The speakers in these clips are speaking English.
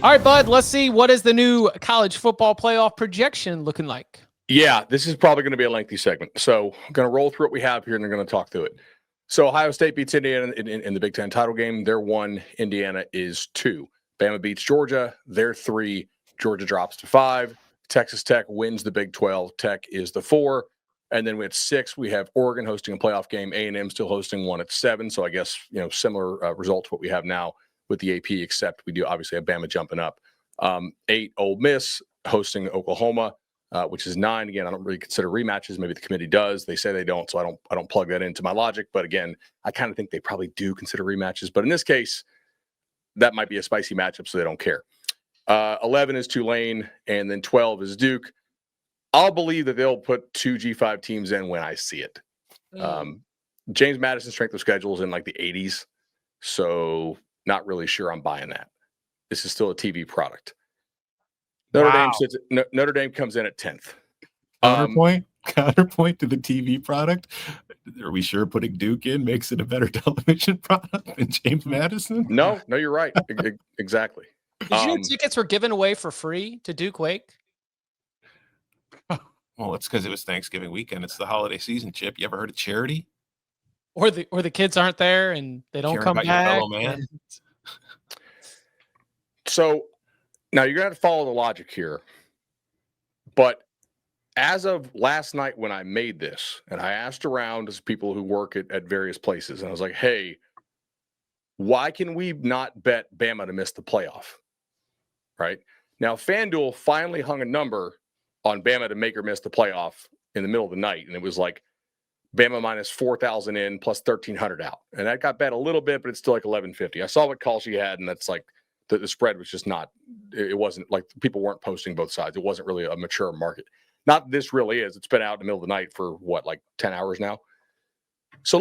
All right, Bud, let's see. What is the new college football playoff projection looking like? Yeah, this is probably going to be a lengthy segment. So I'm going to roll through what we have here, and I'm going to talk through it. So Ohio State beats Indiana in the Big Ten title game. They're 1. Indiana is 2. Bama beats Georgia. They're 3. Georgia drops to 5. Texas Tech wins the Big 12. Tech is the 4. And then we have 6. We have Oregon hosting a playoff game. A&M still hosting one at 7. So I guess, similar result to what we have now with the AP, except we do obviously have Bama jumping up. 8, Ole Miss hosting Oklahoma. Which is 9. Again, I don't really consider rematches. Maybe the committee does. They say they don't, so I don't plug that into my logic. But again, I kind of think they probably do consider rematches. But in this case, that might be a spicy matchup, so they don't care. 11 is Tulane, and then 12 is Duke. I'll believe that they'll put 2 G5 teams in when I see it. James Madison's strength of schedule is in like the 80s, so not really sure I'm buying that. This is still a TV product. Notre Dame comes in at 10th. Counterpoint to the TV product. Are we sure putting Duke in makes it a better television product than James Madison? No, you're right. Exactly. Did you know tickets were given away for free to Duke Wake? Well, it's because it was Thanksgiving weekend. It's the holiday season, Chip. You ever heard of charity? Or the kids aren't there and they don't come back. Your fellow man. So now you're going to have to follow the logic here. But as of last night when I made this, and I asked around as people who work at various places, and I was like, hey, why can we not bet Bama to miss the playoff? Right? Now, FanDuel finally hung a number on Bama to make or miss the playoff in the middle of the night, and it was like Bama minus 4,000 in plus 1,300 out. And that got bet a little bit, but it's still like 1150. I saw what call she had, and that's like, the spread was just not, it wasn't like people weren't posting both sides. It wasn't really a mature market. Not that this really is. It's been out in the middle of the night for what, like 10 hours now. So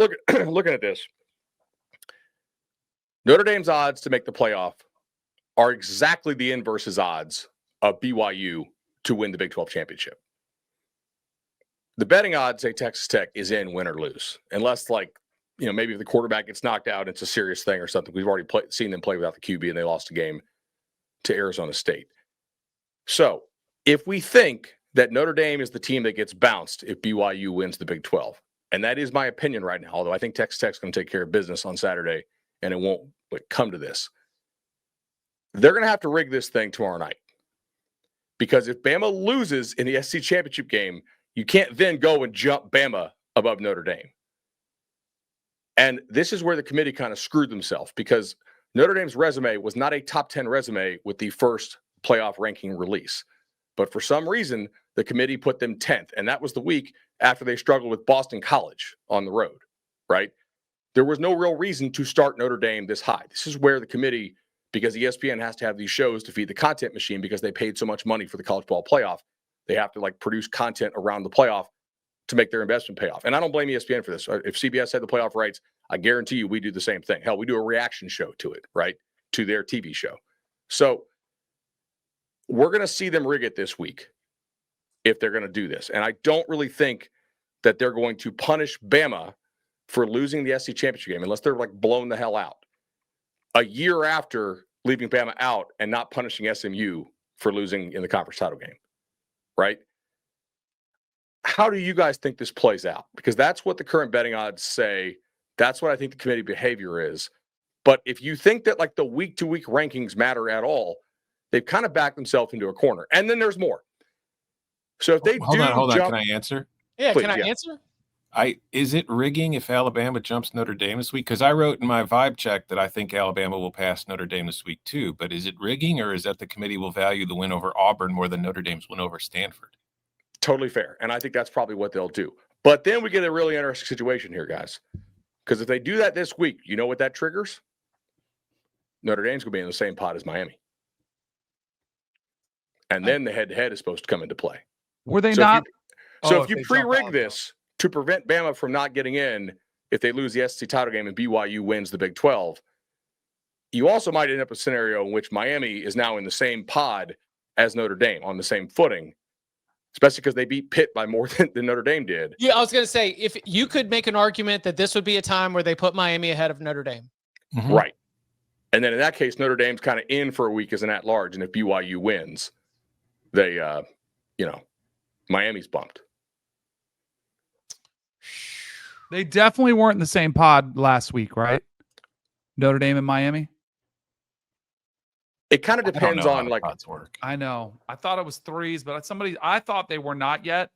looking at this, Notre Dame's odds to make the playoff are exactly the inverse odds of BYU to win the Big 12 championship. The betting odds say Texas Tech is in, win or lose, unless maybe if the quarterback gets knocked out, it's a serious thing or something. We've already seen them play without the QB, and they lost a game to Arizona State. So if we think that Notre Dame is the team that gets bounced if BYU wins the Big 12, and that is my opinion right now, although I think Texas Tech's going to take care of business on Saturday, and it won't come to this. They're going to have to rig this thing tomorrow night. Because if Bama loses in the SEC championship game, you can't then go and jump Bama above Notre Dame. And this is where the committee kind of screwed themselves, because Notre Dame's resume was not a top 10 resume with the first playoff ranking release. But for some reason, the committee put them 10th. And that was the week after they struggled with Boston College on the road, right? There was no real reason to start Notre Dame this high. This is where the committee, because ESPN has to have these shows to feed the content machine because they paid so much money for the college ball playoff, they have to produce content around the playoff to make their investment pay off. And I don't blame ESPN for this. If CBS had the playoff rights, I guarantee you we do the same thing. Hell, we do a reaction show to it, right? To their TV show. So we're going to see them rig it this week if they're going to do this. And I don't really think that they're going to punish Bama for losing the SEC championship game unless they're blown the hell out a year after leaving Bama out and not punishing SMU for losing in the conference title game, right? How do you guys think this plays out? Because that's what the current betting odds say. That's what I think the committee behavior is. But if you think that the week-to-week rankings matter at all, they've kind of backed themselves into a corner. And then there's more. So if they hold on, can I answer? Yeah, please, can I answer? Is it rigging if Alabama jumps Notre Dame this week? Because I wrote in my vibe check that I think Alabama will pass Notre Dame this week too. But is it rigging, or is that the committee will value the win over Auburn more than Notre Dame's win over Stanford? Totally fair. And I think that's probably what they'll do. But then we get a really interesting situation here, guys. Because if they do that this week, you know what that triggers? Notre Dame's going to be in the same pot as Miami. And then the head-to-head is supposed to come into play. Were they not? If you pre-rig this to prevent Bama from not getting in if they lose the SEC title game and BYU wins the Big 12, you also might end up a scenario in which Miami is now in the same pod as Notre Dame on the same footing, especially because they beat Pitt by more than Notre Dame did. Yeah, I was going to say, if you could make an argument that this would be a time where they put Miami ahead of Notre Dame. Mm-hmm. Right. And then in that case, Notre Dame's kind of in for a week as an at-large. And if BYU wins, they, Miami's bumped. They definitely weren't in the same pod last week, right? Notre Dame and Miami. It kind of depends on like pods work. I know. I thought it was threes, but I thought they were not yet.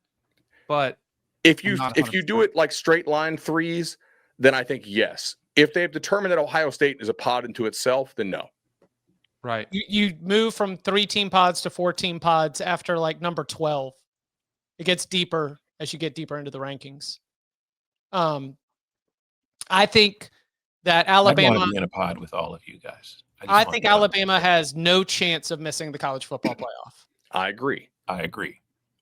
But if you do it like straight line threes, then I think yes. If they've determined that Ohio State is a pod into itself, then no. Right. You move from 3-team pods to 4-team pods after like number 12. It gets deeper as you get deeper into the rankings. I think that Alabama. I want to be in a pod with all of you guys. I think Alabama has no chance of missing the college football playoff. I agree.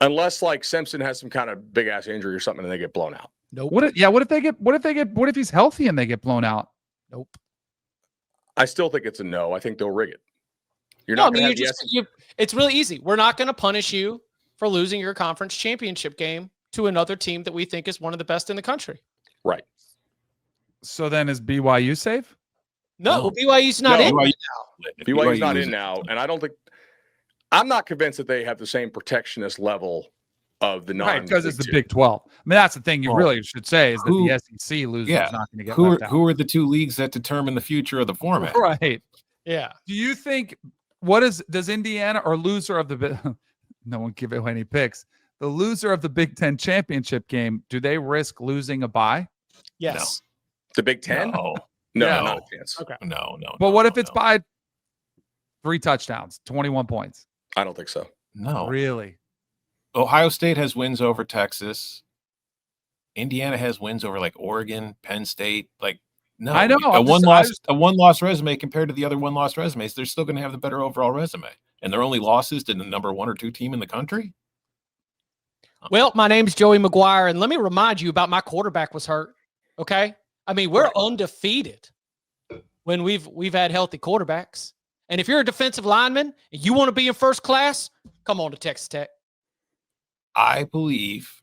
Unless like Simpson has some kind of big ass injury or something and they get blown out. Nope. What if he's healthy and they get blown out? Nope. I still think it's a no. I think they'll rig it. It's really easy. We're not going to punish you for losing your conference championship game to another team that we think is one of the best in the country. Right. So then is BYU safe? No. BYU's not in now. BYU's not in now. And I'm not convinced that they have the same protectionist level of the non. Right, because it's the Big 12. I mean, that's the thing you really should say is that the SEC loser is not going to get left out. Who are the two leagues that determine the future of the format? Right. Yeah. Do you think does Indiana or loser of the no one give away any picks? The loser of the Big 10 championship game, do they risk losing a bye? Yes. No. The Big 10? No, not a chance. Okay. No. But what if it's by 3 touchdowns, 21 points? I don't think so. No. Really? Ohio State has wins over Texas. Indiana has wins over like Oregon, Penn State. Like, no, I know a one-loss resume compared to the other one-loss resumes, they're still going to have the better overall resume. And their only losses to the number 1 or 2 team in the country. Well, my name's Joey McGuire, and let me remind you about my quarterback was hurt. Okay, I mean we're undefeated when we've had healthy quarterbacks. And if you're a defensive lineman and you want to be in first class, come on to Texas Tech. I believe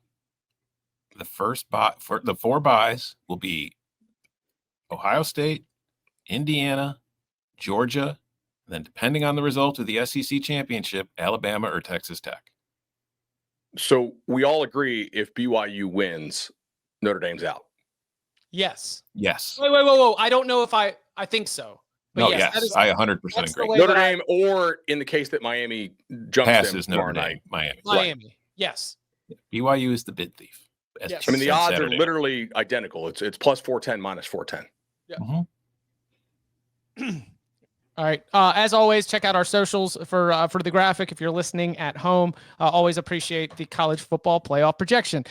the first for the 4 buys will be Ohio State, Indiana, Georgia, and then depending on the result of the SEC championship, Alabama or Texas Tech. So we all agree if BYU wins, Notre Dame's out. Yes. Wait. I don't know if I think so. But yes, I 100% agree. Notre Dame, or in the case that Miami jumps them tomorrow night. Miami. Right. Yes. BYU is the bid thief. Yes. I mean, the odds are literally identical. It's plus 410, minus 410. Yeah. Mm-hmm. All right. As always, check out our socials for the graphic if you're listening at home. Always appreciate the college football playoff projection.